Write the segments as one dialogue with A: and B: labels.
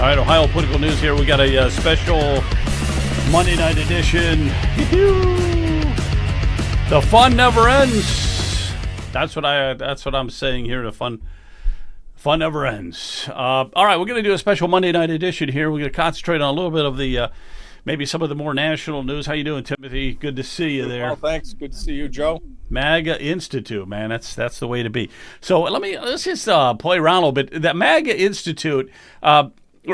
A: All right, Ohio political news here. We got a special Monday night edition. The fun never ends. That's what I'm saying here. The fun never ends. All right, we're going to do a special Monday night edition here. We're going to concentrate on a little bit of the maybe some of the more national news. How you doing, Timothy? Good to see you there.
B: Well, thanks. Good to see you, Joe.
A: MAGA Institute, man. That's the way to be. So let's just play around a little bit. That MAGA Institute.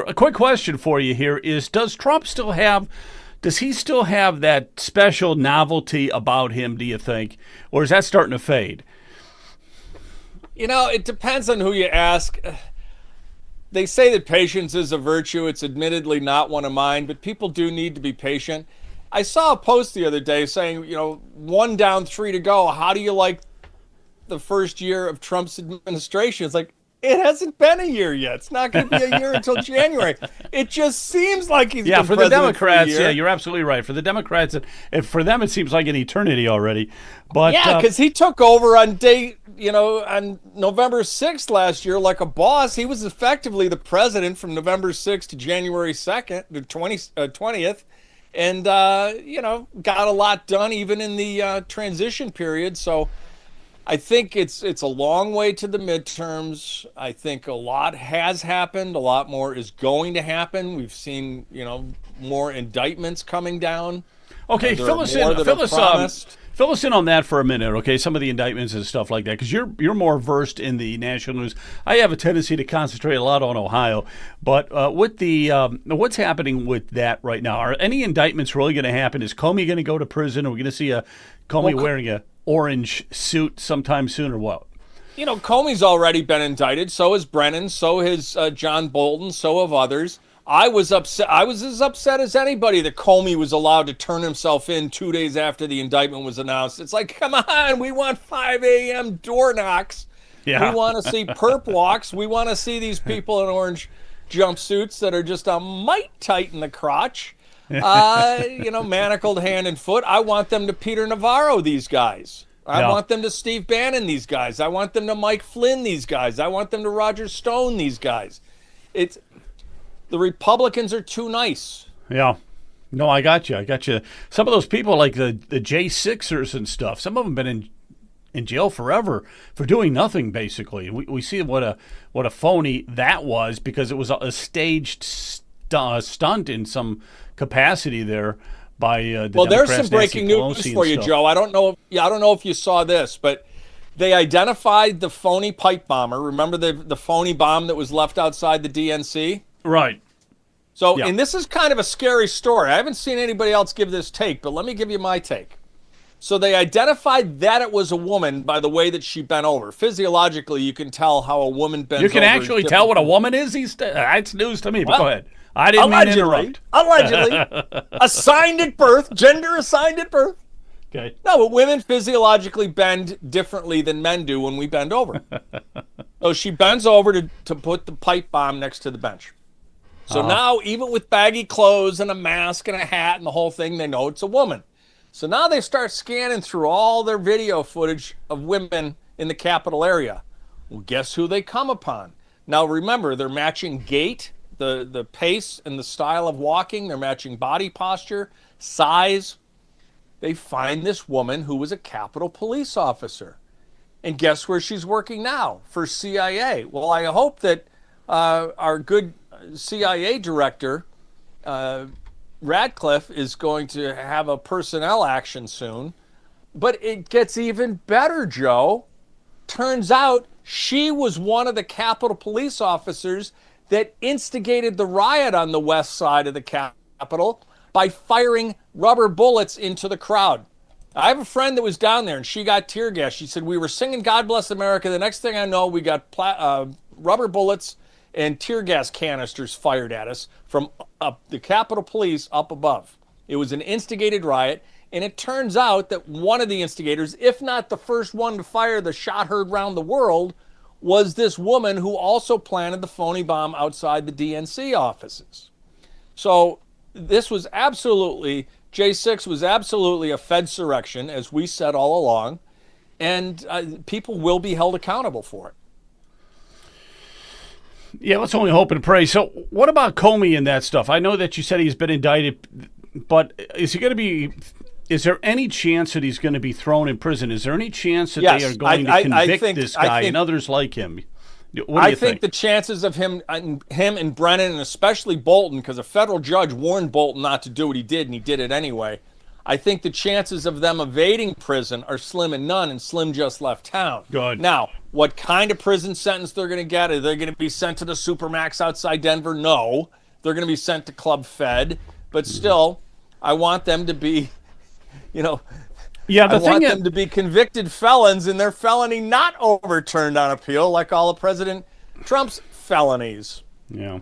A: A quick question for you here is: does he still have that special novelty about him? Do you think, or is that starting to fade?
B: You know, it depends on who you ask. They say that patience is a virtue. It's admittedly not one of mine, but people do need to be patient. I saw a post the other day saying, 1 down, 3 to go. How do you like the first year of Trump's administration? It's like, it hasn't been a year yet. It's not going to be a year until January. It just seems like he's been
A: for the Democrats.
B: For a year.
A: Yeah, you're absolutely right. For the Democrats, for them, it seems like an eternity already. But
B: yeah, because he took over on on November 6th last year like a boss. He was effectively the president from November 6th to January 2nd, the 20th, and got a lot done even in the transition period. So I think it's a long way to the midterms. I think a lot has happened. A lot more is going to happen. We've seen, more indictments coming down.
A: Okay, fill us in on that for a minute, okay? Some of the indictments and stuff like that, because you're more versed in the national news. I have a tendency to concentrate a lot on Ohio, but with the what's happening with that right now? Are any indictments really going to happen? Is Comey going to go to prison? Are we going to see Comey wearing a orange suit sometime soon, or what?
B: Comey's already been indicted. So has Brennan. So has John Bolton. So have others. I was upset. I was as upset as anybody that Comey was allowed to turn himself in 2 days after the indictment was announced. It's like, come on, we want 5 a.m. door knocks. Yeah. We want to see perp walks. We want to see these people in orange jumpsuits that are just a mite tight in the crotch. Manacled hand and foot. I want them to Peter Navarro, these guys. I want them to Steve Bannon, these guys. I want them to Mike Flynn, these guys. I want them to Roger Stone, these guys. The Republicans are too nice.
A: Yeah. No, I got you. Some of those people, like the J6ers and stuff, some of them have been in jail forever for doing nothing, basically. We see what a phony that was, because it was a staged stunt in some capacity there by the
B: Well,
A: Democrats,
B: there's some breaking news for you, Joe. I don't know if you saw this, but they identified the phony pipe bomber. Remember the phony bomb that was left outside the DNC?
A: Right.
B: So, and this is kind of a scary story. I haven't seen anybody else give this take, but let me give you my take. So they identified that it was a woman by the way that she bent over. Physiologically, you can tell how a woman bends over.
A: You can actually tell what a woman is? That's news to me, but go ahead. I didn't mean to interrupt.
B: Allegedly. Assigned at birth. Gender assigned at birth.
A: Okay.
B: No, but women physiologically bend differently than men do when we bend over. So she bends over to put the pipe bomb next to the bench. So now, even with baggy clothes and a mask and a hat and the whole thing, they know it's a woman. So now they start scanning through all their video footage of women in the Capitol area. Well, guess who they come upon? Now, remember, they're matching gait, the pace and the style of walking. They're matching body posture, size. They find this woman who was a Capitol police officer. And guess where she's working now? For CIA. Well, I hope that our good CIA director, Radcliffe, is going to have a personnel action soon. But it gets even better, Joe. Turns out she was one of the Capitol police officers that instigated the riot on the west side of the Capitol by firing rubber bullets into the crowd. I have a friend that was down there, and she got tear gas. She said, we were singing God Bless America. The next thing I know, we got rubber bullets and tear gas canisters fired at us from the Capitol Police up above. It was an instigated riot, and it turns out that one of the instigators, if not the first one to fire the shot heard round the world, was this woman who also planted the phony bomb outside the DNC offices. So this was absolutely, J6 was absolutely a Fedsurrection, as we said all along, and people will be held accountable for it.
A: Yeah, let's only hope and pray. So what about Comey and that stuff? I know that you said he's been indicted, but is he going to be... Is there any chance that he's going to be thrown in prison? Is there any chance that they are going to convict this guy and others like him? What do you think?
B: The chances of him and Brennan, and especially Bolton, because a federal judge warned Bolton not to do what he did, and he did it anyway. I think the chances of them evading prison are slim and none, and Slim just left town.
A: Good.
B: Now, what kind of prison sentence they're going to get? Are they going to be sent to the Supermax outside Denver? No. They're going to be sent to Club Fed. But still, I want them to be, I want them to be convicted felons and their felony not overturned on appeal like all of President Trump's felonies.
A: Yeah.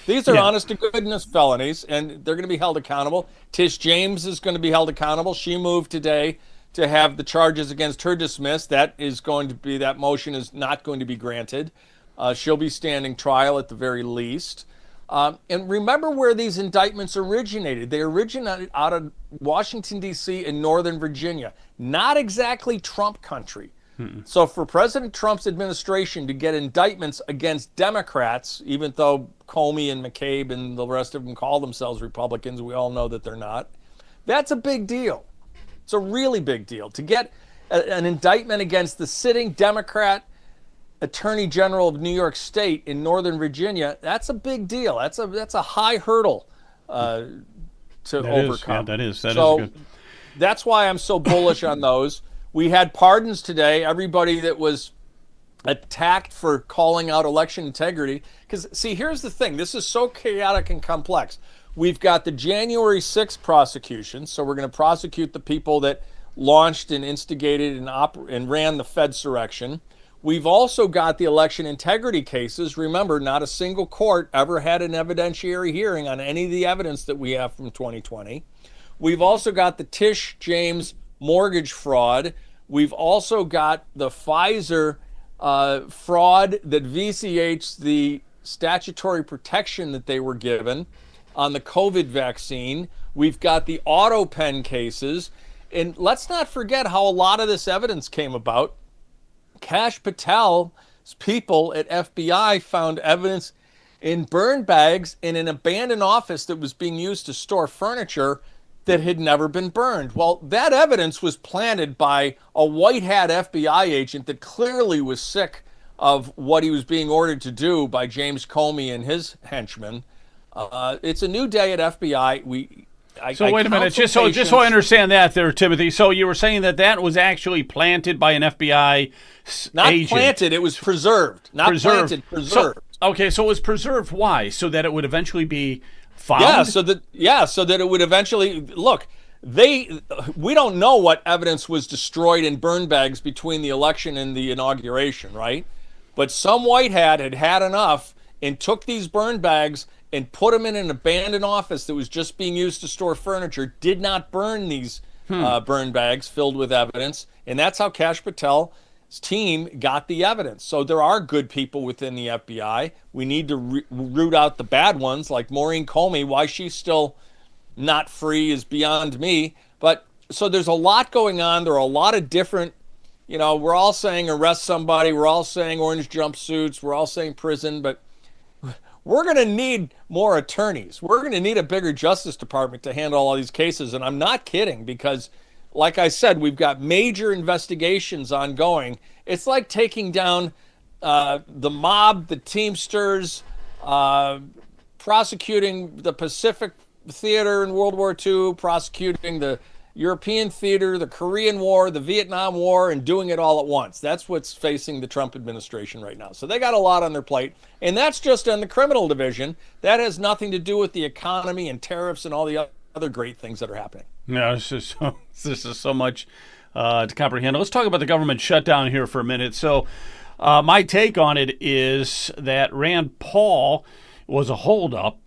B: These are honest to goodness felonies, and they're going to be held accountable. Tish James is going to be held accountable. She moved today to have the charges against her dismissed. That motion is not going to be granted. She'll be standing trial at the very least. And remember where these indictments originated. They originated out of Washington, D.C. and Northern Virginia. Not exactly Trump country. So for President Trump's administration to get indictments against Democrats, even though Comey and McCabe and the rest of them call themselves Republicans, we all know that they're not, that's a big deal. It's a really big deal. To get an indictment against the sitting Democrat Attorney General of New York State in Northern Virginia, that's a big deal. That's a high hurdle to overcome.
A: That is good.
B: That's why I'm so bullish on those. We had pardons today. Everybody that was attacked for calling out election integrity. Because, see, here's the thing. This is so chaotic and complex. We've got the January 6th prosecution. So we're going to prosecute the people that launched and instigated and ran the Fedsurrection. We've also got the election integrity cases. Remember, not a single court ever had an evidentiary hearing on any of the evidence that we have from 2020. We've also got the Tish James mortgage fraud. We've also got the Pfizer fraud that VCHs the statutory protection that they were given on the COVID vaccine. We've got the auto pen cases. And let's not forget how a lot of this evidence came about. Kash Patel's people at FBI found evidence in burn bags in an abandoned office that was being used to store furniture that had never been burned. Well, that evidence was planted by a white hat FBI agent that clearly was sick of what he was being ordered to do by James Comey and his henchmen. It's a new day at FBI. Wait a minute,
A: just so I understand that there, Timothy. So you were saying that was actually planted by an FBI agent?
B: Not planted, it was preserved. Not planted, preserved.
A: So it was preserved. Why? So that it would eventually be found?
B: So that it would eventually look. We don't know what evidence was destroyed in burn bags between the election and the inauguration, right? But some white hat had enough and took these burn bags and put them in an abandoned office that was just being used to store furniture, did not burn these burn bags filled with evidence, and that's how Kash Patel's team got the evidence. So there are good people within the FBI. We need to root out the bad ones, like Maureen Comey. Why she's still not free is beyond me. But so there's a lot going on. There are a lot of different, we're all saying arrest somebody. We're all saying orange jumpsuits. We're all saying prison, but we're going to need more attorneys. We're going to need a bigger Justice Department to handle all these cases. And I'm not kidding, because like I said, we've got major investigations ongoing. It's like taking down the mob, the Teamsters, prosecuting the Pacific Theater in World War II, prosecuting the European theater, the Korean War, the Vietnam War, and doing it all at once. That's what's facing the Trump administration right now. So they got a lot on their plate. And that's just on the criminal division. That has nothing to do with the economy and tariffs and all the other great things that are happening.
A: Yeah, this is so much to comprehend. Let's talk about the government shutdown here for a minute. So my take on it is that Rand Paul was a holdup,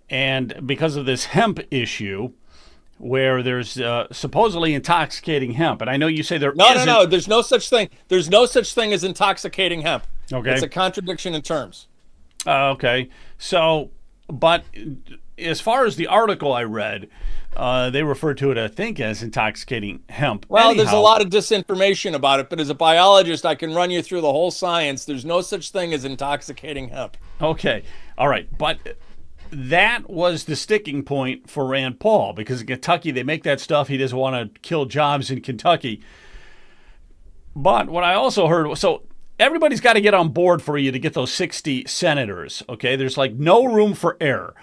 A: and because of this hemp issue, where there's supposedly intoxicating hemp. And I know you say there isn't.
B: No, there's no such thing. There's no such thing as intoxicating hemp.
A: Okay.
B: It's a contradiction in terms.
A: Okay. So, but as far as the article I read, They refer to it, I think, as intoxicating hemp.
B: Well, there's a lot of disinformation about it, but as a biologist, I can run you through the whole science. There's no such thing as intoxicating hemp.
A: Okay. All right. But that was the sticking point for Rand Paul, because in Kentucky, they make that stuff. He doesn't want to kill jobs in Kentucky. But what I also heard, so everybody's got to get on board for you to get those 60 senators, okay? There's like no room for error.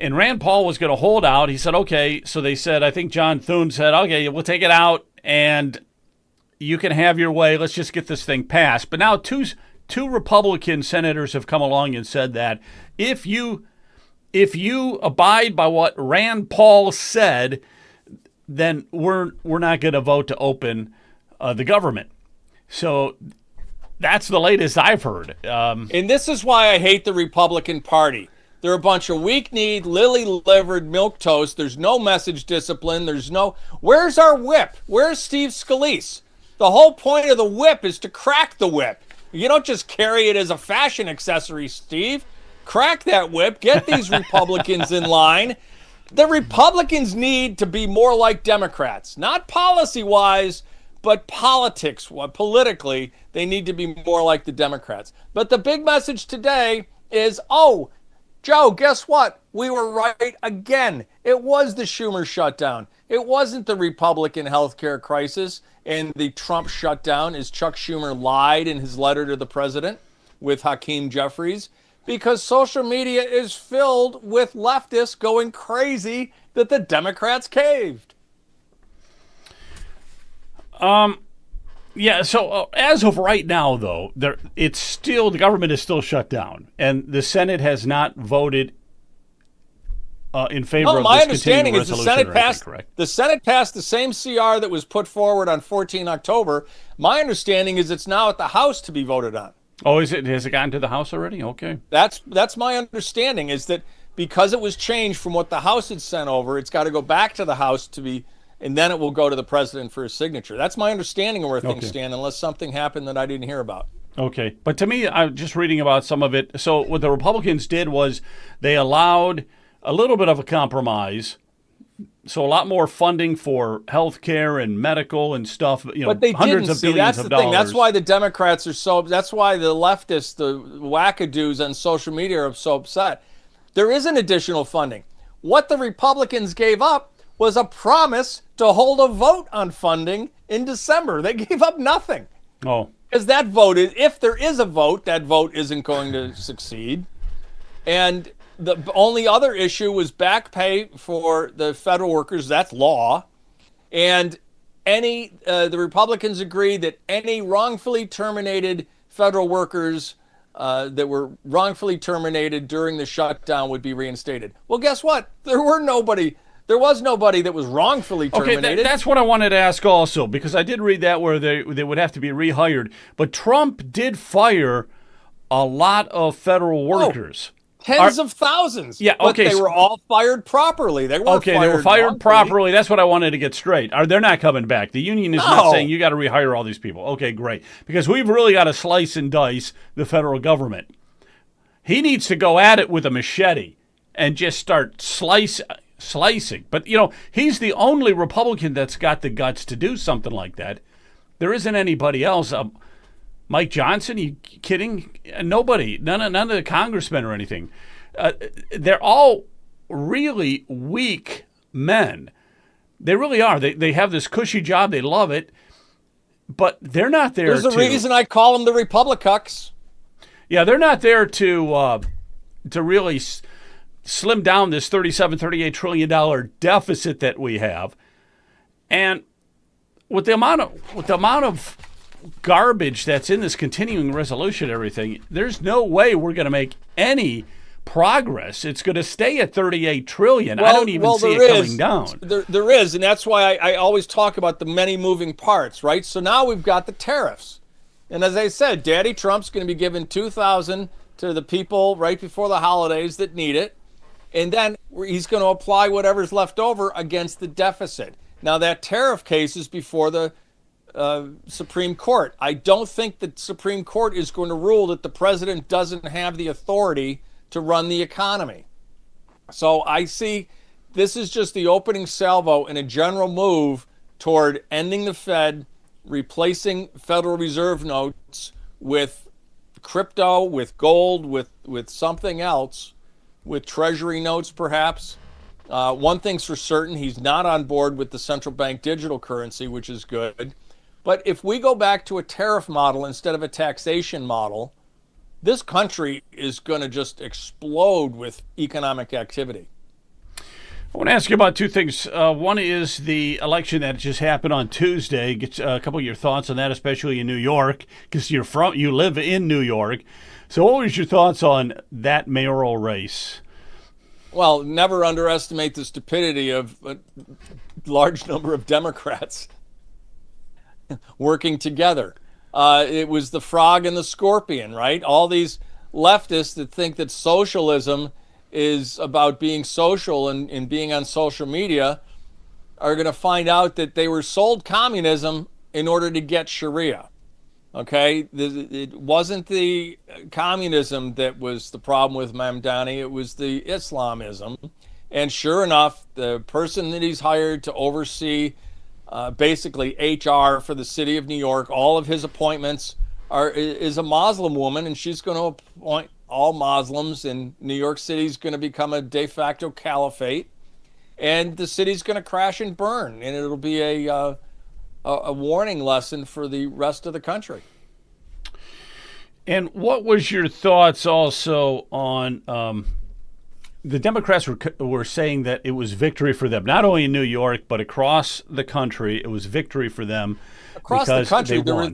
A: And Rand Paul was going to hold out. He said, okay. So they said, I think John Thune said, okay, we'll take it out and you can have your way. Let's just get this thing passed. But now two Republican senators have come along and said that if you abide by what Rand Paul said, then we're not going to vote to open the government. So that's the latest I've heard.
B: And this is why I hate the Republican Party. They're a bunch of weak-kneed, lily-livered milquetoast. There's no message discipline. Where's our whip? Where's Steve Scalise? The whole point of the whip is to crack the whip. You don't just carry it as a fashion accessory, Steve. Crack that whip. Get these Republicans in line. The Republicans need to be more like Democrats, not policy-wise, but politically, they need to be more like the Democrats. But the big message today is, Joe, guess what? We were right again. It was the Schumer shutdown. It wasn't the Republican healthcare crisis and the Trump shutdown, as Chuck Schumer lied in his letter to the president with Hakeem Jeffries, because social media is filled with leftists going crazy that the Democrats caved.
A: Yeah, so as of right now, though, the government is still shut down, and the Senate has not voted in favor of
B: my
A: this continuing
B: understanding is the Senate passed the same CR that was put forward on 14 October. My understanding is it's now at the House to be voted on.
A: Oh, has it gotten to the House already? Okay.
B: That's my understanding, is that because it was changed from what the House had sent over, it's got to go back to the House to be, and then it will go to the president for his signature. That's my understanding of where things stand, unless something happened that I didn't hear about.
A: Okay. But to me, I'm just reading about some of it. So what the Republicans did was they allowed a little bit of a compromise. So a lot more funding for health care and medical and stuff,
B: but they
A: hundreds
B: didn't.
A: of billions of dollars.
B: That's why the Democrats are that's why the leftists, the wackadoos on social media are so upset. There isn't additional funding. What the Republicans gave up was a promise to hold a vote on funding in December. They gave up nothing.
A: Oh.
B: Because that vote if there is a vote, that vote isn't going to succeed. And the only other issue was back pay for the federal workers. That's law. And the Republicans agreed that any wrongfully terminated federal workers that were wrongfully terminated during the shutdown would be reinstated. Well, guess what? There was nobody that was wrongfully terminated.
A: Okay, that's what I wanted to ask also, because I did read that where they would have to be rehired. But Trump did fire a lot of federal workers.
B: Tens of thousands.
A: Yeah, okay.
B: But they were all fired properly. They were
A: fired properly. That's what I wanted to get straight. They're not coming back. The union is not saying you got to rehire all these people. Okay, great. Because we've really got to slice and dice the federal government. He needs to go at it with a machete and just start slicing. But, he's the only Republican that's got the guts to do something like that. There isn't anybody else. Mike Johnson, you kidding? Nobody, none of the congressmen or anything. They're all really weak men. They really are. They have this cushy job. They love it. But they're not there
B: There's a reason I call them the Republicucks.
A: Yeah, they're not there to really slim down this $38 trillion deficit that we have. And with the amount of garbage that's in this continuing resolution and everything, there's no way we're going to make any progress. It's going to stay at $38 trillion. I don't even see it coming down.
B: There is, and that's why I always talk about the many moving parts, right? So now we've got the tariffs. And as I said, Daddy Trump's going to be giving $2,000 to the people right before the holidays that need it. And then he's going to apply whatever's left over against the deficit. Now, that tariff case is before the Supreme Court. I don't think the Supreme Court is going to rule that the president doesn't have the authority to run the economy. So I see this is just the opening salvo in a general move toward ending the Fed, replacing Federal Reserve notes with crypto, with gold, with something else, with Treasury notes perhaps. One thing's for certain, he's not on board with the central bank digital currency, which is good. But if we go back to a tariff model instead of a taxation model, this country is going to just explode with economic activity.
A: I want to ask you about two things. One is the election that just happened on Tuesday. Get a couple of your thoughts on that, especially in New York, because you live in New York. So, what was your thoughts on that mayoral race?
B: Well, never underestimate the stupidity of a large number of Democrats working together. It was the frog and the scorpion, right? All these leftists that think that socialism is about being social and being on social media are going to find out that they were sold communism in order to get Sharia. Okay? It wasn't the communism that was the problem with Mamdani, it was the Islamism. And sure enough, the person that he's hired to oversee basically HR for the city of New York, all of his appointments is a Muslim woman, and she's going to appoint all Muslims, and New York City is going to become a de facto caliphate, and the city's going to crash and burn, and it'll be a warning lesson for the rest of the country.
A: And what was your thoughts also on the Democrats were saying that it was victory for them, not only in New York but across the country? It was victory for them
B: across the country. There were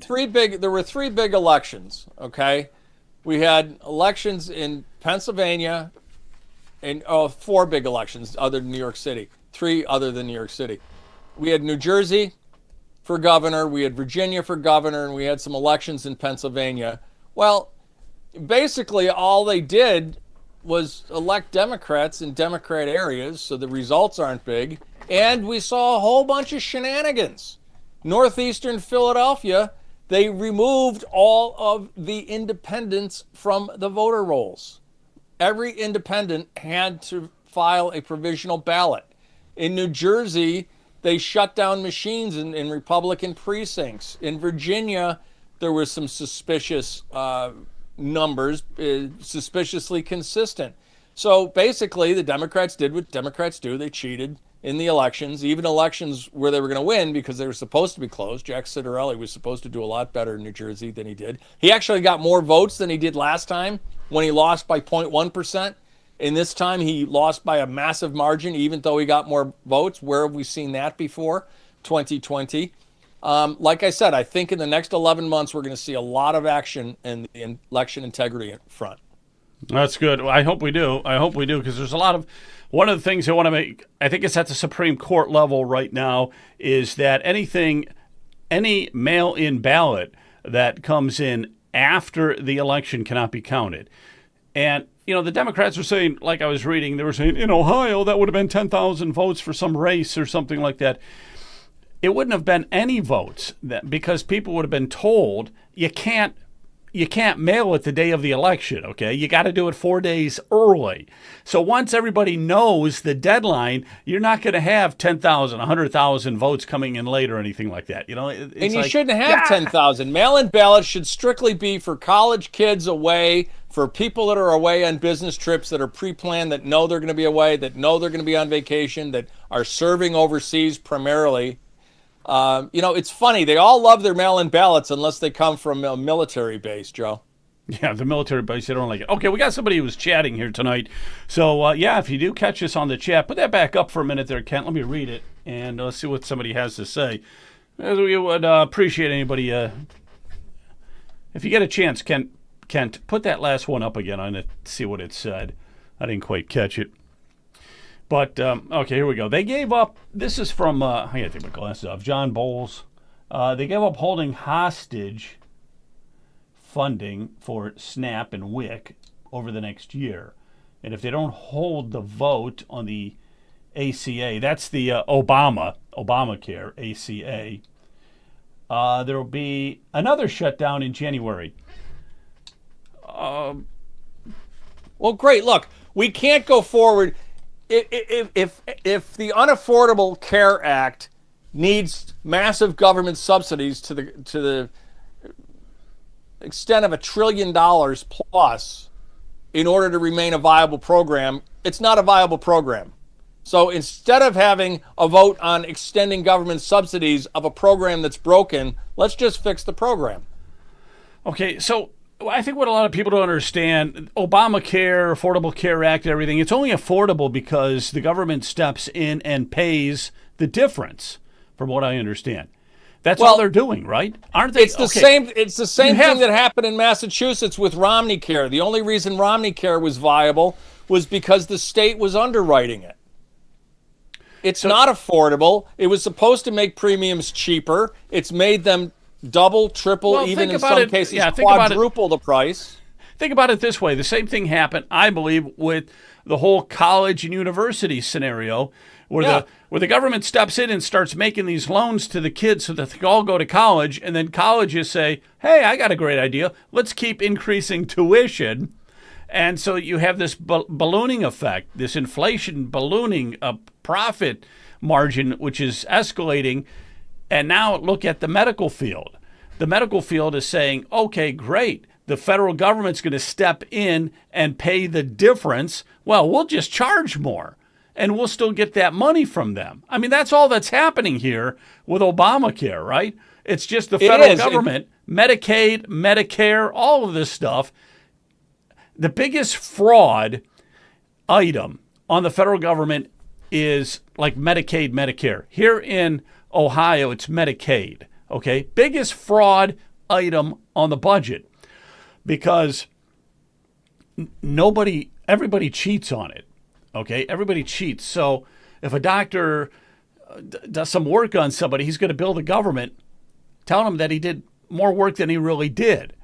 B: three big elections. Okay. We had elections in Pennsylvania, and four big elections other than New York City. Three other than New York City. We had New Jersey for governor, we had Virginia for governor, and we had some elections in Pennsylvania. Well, basically all they did was elect Democrats in Democrat areas, so the results aren't big. And we saw a whole bunch of shenanigans. Northeastern Philadelphia, they removed all of the independents from the voter rolls. Every independent had to file a provisional ballot. In New Jersey, they shut down machines in Republican precincts. In Virginia, there were some suspicious numbers, suspiciously consistent. So basically, the Democrats did what Democrats do. They cheated in the elections, even elections where they were going to win because they were supposed to be closed. Jack Ciattarelli was supposed to do a lot better in New Jersey than he did. He actually got more votes than he did last time when he lost by 0.1%. And this time he lost by a massive margin, even though he got more votes. Where have we seen that before? 2020. Like I said, I think in the next 11 months, we're going to see a lot of action in the election integrity front.
A: That's good. I hope we do. Because there's a lot of, one of the things I want to make, I think it's at the Supreme Court level right now, is that any mail-in ballot that comes in after the election cannot be counted. And, the Democrats were saying, like I was reading, they were saying, in Ohio, that would have been 10,000 votes for some race or something like that. It wouldn't have been any votes because people would have been told you can't mail it the day of the election, okay? You got to do it 4 days early. So once everybody knows the deadline, you're not going to have 10,000, 100,000 votes coming in late or anything like that.
B: And you shouldn't have 10,000. Mail-in ballots should strictly be for college kids away, for people that are away on business trips that are pre-planned, that know they're going to be away, that know they're going to be on vacation, that are serving overseas primarily. It's funny. They all love their mail-in ballots unless they come from a military base, Joe.
A: Yeah, the military base, they don't like it. Okay, we got somebody who's chatting here tonight. So, if you do catch us on the chat, put that back up for a minute there, Kent. Let me read it, and let's see what somebody has to say. We would appreciate anybody. If you get a chance, Kent, put that last one up again. I'm going to see what it said. I didn't quite catch it. But, okay, here we go. They gave up, this is from, I got to take my glasses off, John Bowles. They gave up holding hostage funding for SNAP and WIC over the next year. And if they don't hold the vote on the ACA, that's the Obamacare, ACA, there will be another shutdown in January.
B: Well, great. Look, we can't go forward. if the Unaffordable Care Act needs massive government subsidies to the extent of $1 trillion plus in order to remain a viable program, it's not a viable program. So instead of having a vote on extending government subsidies of a program that's broken, let's just fix the program.
A: Okay, so I think what a lot of people don't understand, Obamacare, Affordable Care Act, everything, it's only affordable because the government steps in and pays the difference, from what I understand. That's all they're doing, right? Aren't they?
B: It's the same thing that happened in Massachusetts with Romney Care. The only reason Romney Care was viable was because the state was underwriting it. It's not affordable. It was supposed to make premiums cheaper. It's made them double, triple, even in some cases quadruple the price.
A: Think about it this way. The same thing happened, I believe, with the whole college and university scenario where the government steps in and starts making these loans to the kids so that they all go to college, and then colleges say, hey, I got a great idea. Let's keep increasing tuition. And so you have this ballooning effect, this inflation ballooning, a profit margin, which is escalating. And now look at the medical field. The medical field is saying, okay, great. The federal government's going to step in and pay the difference. Well, we'll just charge more and we'll still get that money from them. I mean, that's all that's happening here with Obamacare, right? It's just the federal government, Medicaid, Medicare, all of this stuff. The biggest fraud item on the federal government is like Medicaid, Medicare. Here in Ohio, it's Medicaid, okay? Biggest fraud item on the budget because everybody cheats on it, okay? Everybody cheats. So if a doctor does some work on somebody, he's going to bill the government, telling him that he did more work than he really did.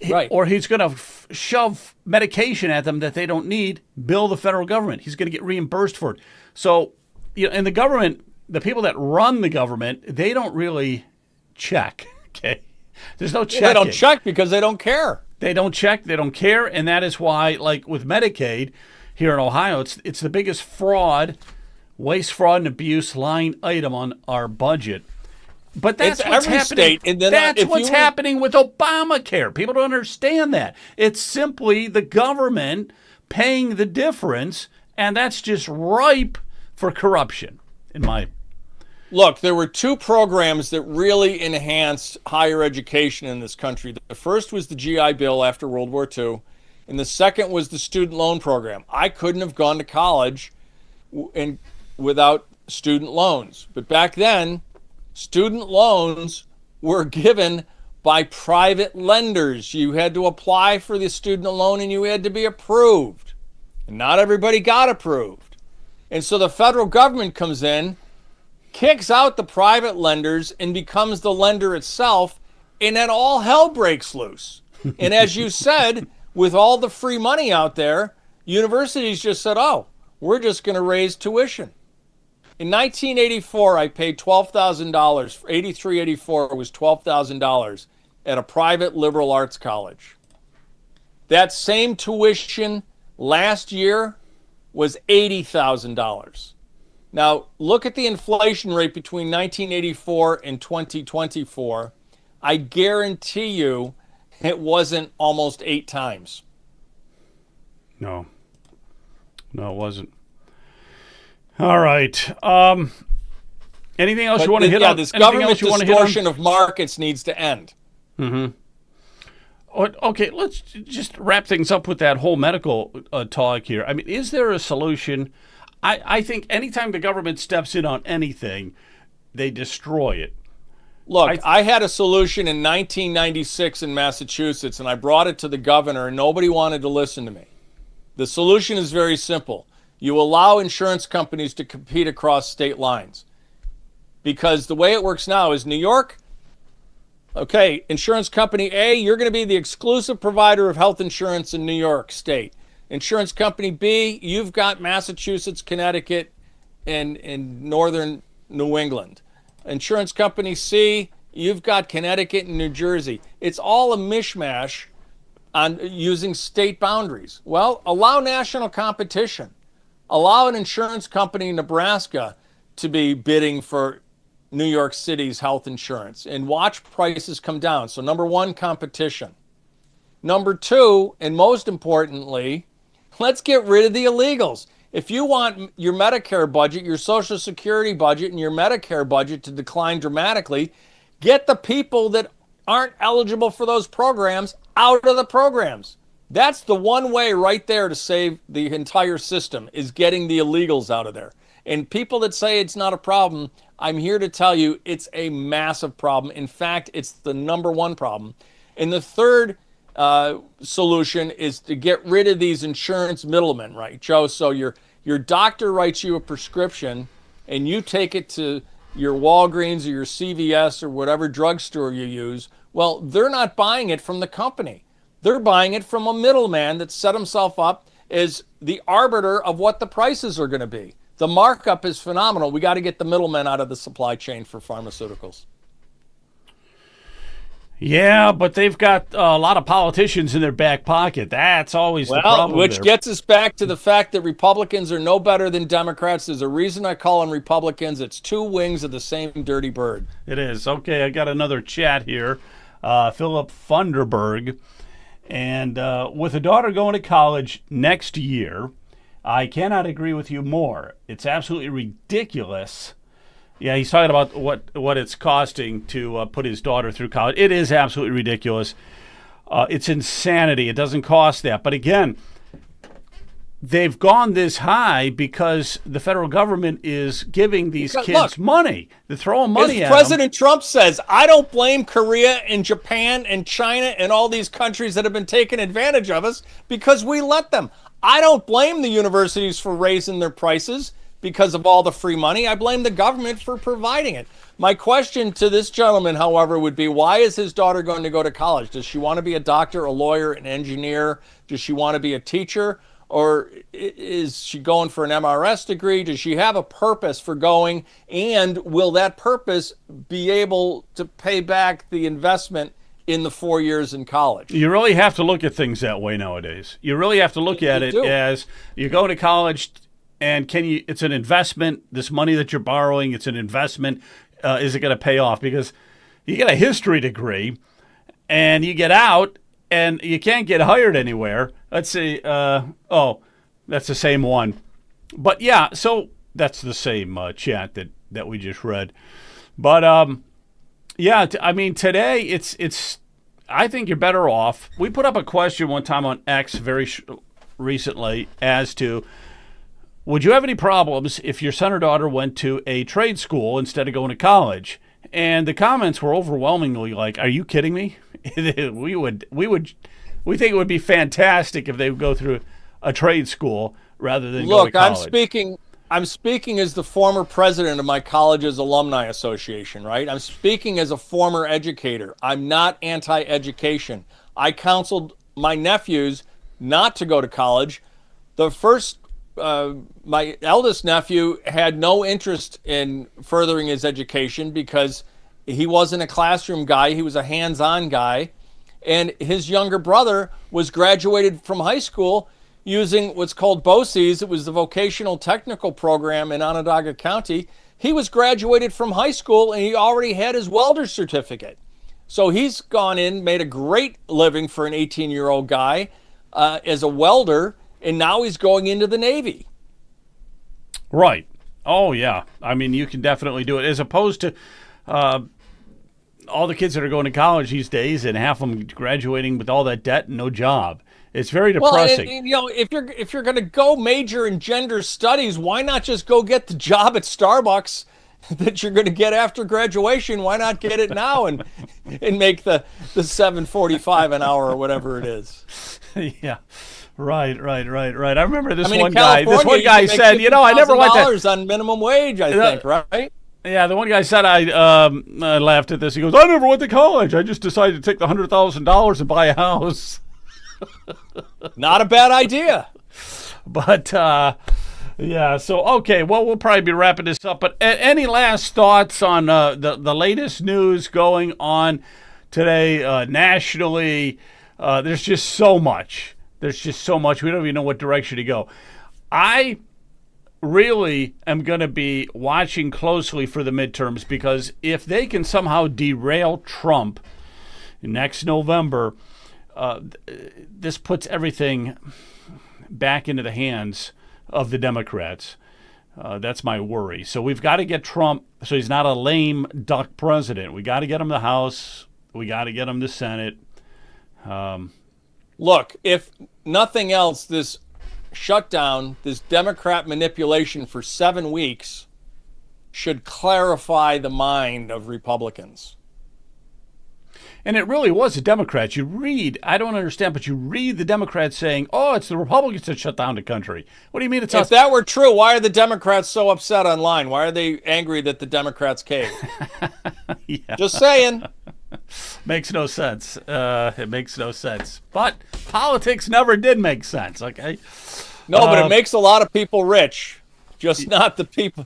B: Right.
A: Or he's going to shove medication at them that they don't need, bill the federal government. He's going to get reimbursed for it. So, and the government, the people that run the government, they don't really check, okay? There's no checking.
B: They don't check because they don't care.
A: They don't check, they don't care, and that is why, like with Medicaid here in Ohio, it's the biggest fraud, waste, fraud, and abuse line item on our budget. But that's what's happening.
B: State, and then
A: that's what's happening with Obamacare. People don't understand that. It's simply the government paying the difference, and that's just ripe for corruption, in my opinion.
B: Look, there were two programs that really enhanced higher education in this country. The first was the GI Bill after World War II, and the second was the student loan program. I couldn't have gone to college without student loans. But back then, student loans were given by private lenders. You had to apply for the student loan and you had to be approved. And not everybody got approved. And so the federal government comes in, kicks out the private lenders and becomes the lender itself, and then all hell breaks loose. And as you said, with all the free money out there, universities just said, oh, we're just going to raise tuition. In 1984, I paid $12,000. 83, 84 was $12,000 at a private liberal arts college. That same tuition last year was $80,000. Now, look at the inflation rate between 1984 and 2024. I guarantee you it wasn't almost 8 times.
A: No, it wasn't. All right. Anything else you want to hit on?
B: This government distortion of markets needs to end.
A: Mm-hmm. Okay, let's just wrap things up with that whole medical talk here. I mean, is there a solution? I think anytime the government steps in on anything, they destroy it.
B: Look, I had a solution in 1996 in Massachusetts, and I brought it to the governor, and nobody wanted to listen to me. The solution is very simple. You allow insurance companies to compete across state lines. Because the way it works now is New York, okay, insurance company A, you're going to be the exclusive provider of health insurance in New York State. Insurance company B, you've got Massachusetts, Connecticut, and northern New England. Insurance company C, you've got Connecticut and New Jersey. It's all a mishmash on using state boundaries. Well, allow national competition. Allow an insurance company in Nebraska to be bidding for New York City's health insurance and watch prices come down. So number one, competition. Number two, and most importantly, let's get rid of the illegals. If you want your Medicare budget, your Social Security budget, and your Medicare budget to decline dramatically, get the people that aren't eligible for those programs out of the programs. That's the one way right there to save the entire system, is getting the illegals out of there. And people that say it's not a problem, I'm here to tell you it's a massive problem. In fact, it's the number one problem. And the third solution is to get rid of these insurance middlemen, right, Joe? So your doctor writes you a prescription and you take it to your Walgreens or your CVS or whatever drugstore you use. Well, they're not buying it from the company. They're buying it from a middleman that set himself up as the arbiter of what the prices are going to be. The markup is phenomenal. We got to get the middlemen out of the supply chain for pharmaceuticals.
A: Yeah, but they've got a lot of politicians in their back pocket. That's always the problem.
B: Which gets us back to the fact that Republicans are no better than Democrats. There's a reason I call them Republicans. It's two wings of the same dirty bird.
A: It is. Okay, I got another chat here. Philip Funderburg. And with a daughter going to college next year, I cannot agree with you more. It's absolutely ridiculous. Yeah, he's talking about what it's costing to put his daughter through college. It is absolutely ridiculous. It's insanity. It doesn't cost that. But again, they've gone this high because the federal government is giving these kids money. They're throwing money at them.
B: President Trump says, I don't blame Korea and Japan and China and all these countries that have been taking advantage of us because we let them. I don't blame the universities for raising their prices because of all the free money. I blame the government for providing it. My question to this gentleman, however, would be, why is his daughter going to go to college? Does she want to be a doctor, a lawyer, an engineer? Does she want to be a teacher? Or is she going for an MRS degree? Does she have a purpose for going? And will that purpose be able to pay back the investment in the 4 years in college?
A: You really have to look at things that way nowadays. You really have to look at it as you go to college, and it's an investment. This money that you're borrowing, it's an investment. Is it going to pay off? Because you get a history degree, and you get out, and you can't get hired anywhere. Let's see. That's the same one. But yeah, so that's the same chat that we just read. But yeah, I mean, today it's. I think you're better off. We put up a question one time on X very recently as to, would you have any problems if your son or daughter went to a trade school instead of going to college? And the comments were overwhelmingly like, "Are you kidding me? We think it would be fantastic if they would go through a trade school rather than go to college."
B: I'm speaking as the former president of my college's alumni association, right? I'm speaking as a former educator. I'm not anti-education. I counseled my nephews not to go to college. My eldest nephew had no interest in furthering his education because he wasn't a classroom guy. He was a hands-on guy. And his younger brother was graduated from high school using what's called BOCES. It was the vocational technical program in Onondaga County. He was graduated from high school and he already had his welder certificate. So he's gone in, made a great living for an 18-year-old guy as a welder, and now he's going into the Navy.
A: Right. Oh, yeah. I mean, you can definitely do it, as opposed to all the kids that are going to college these days and half of them graduating with all that debt and no job. It's very depressing.
B: Well, and, you know, if you're going to go major in gender studies, why not just go get the job at Starbucks that you're going to get after graduation? Why not get it now and make the $7.45 an hour or whatever it is?
A: Yeah. Right. I remember one guy said, I never went
B: to on minimum wage, I think, right?
A: Yeah, the one guy said, I laughed at this. He goes, I never went to college. I just decided to take the $100,000 and buy a house.
B: Not a bad idea.
A: But, yeah, so, okay, well, we'll probably be wrapping this up. But any last thoughts on the latest news going on today nationally? There's just so much. We don't even know what direction to go. I really am going to be watching closely for the midterms, because if they can somehow derail Trump next November, this puts everything back into the hands of the Democrats. That's my worry. So we've got to get Trump so he's not a lame duck president. We got to get him the House. We got to get him the Senate.
B: Look, if nothing else, this shutdown, this Democrat manipulation for 7 weeks should clarify the mind of Republicans.
A: And it really was the Democrats. You read, I don't understand, but you read the Democrats saying, oh, it's the Republicans that shut down the country. What do you mean it's us?
B: If that were true, why are the Democrats so upset online? Why are they angry that the Democrats caved?
A: Yeah.
B: Just saying.
A: Makes no sense. It makes no sense. But politics never did make sense, okay?
B: No, but it makes a lot of people rich. Just not the people.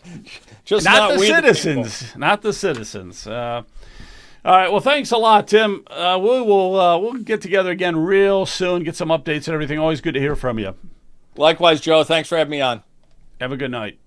B: Just
A: not the
B: we
A: citizens.
B: The
A: not the citizens. All right. Well, thanks a lot, Tim. We'll get together again real soon, get some updates and everything. Always good to hear from you.
B: Likewise, Joe. Thanks for having me on.
A: Have a good night.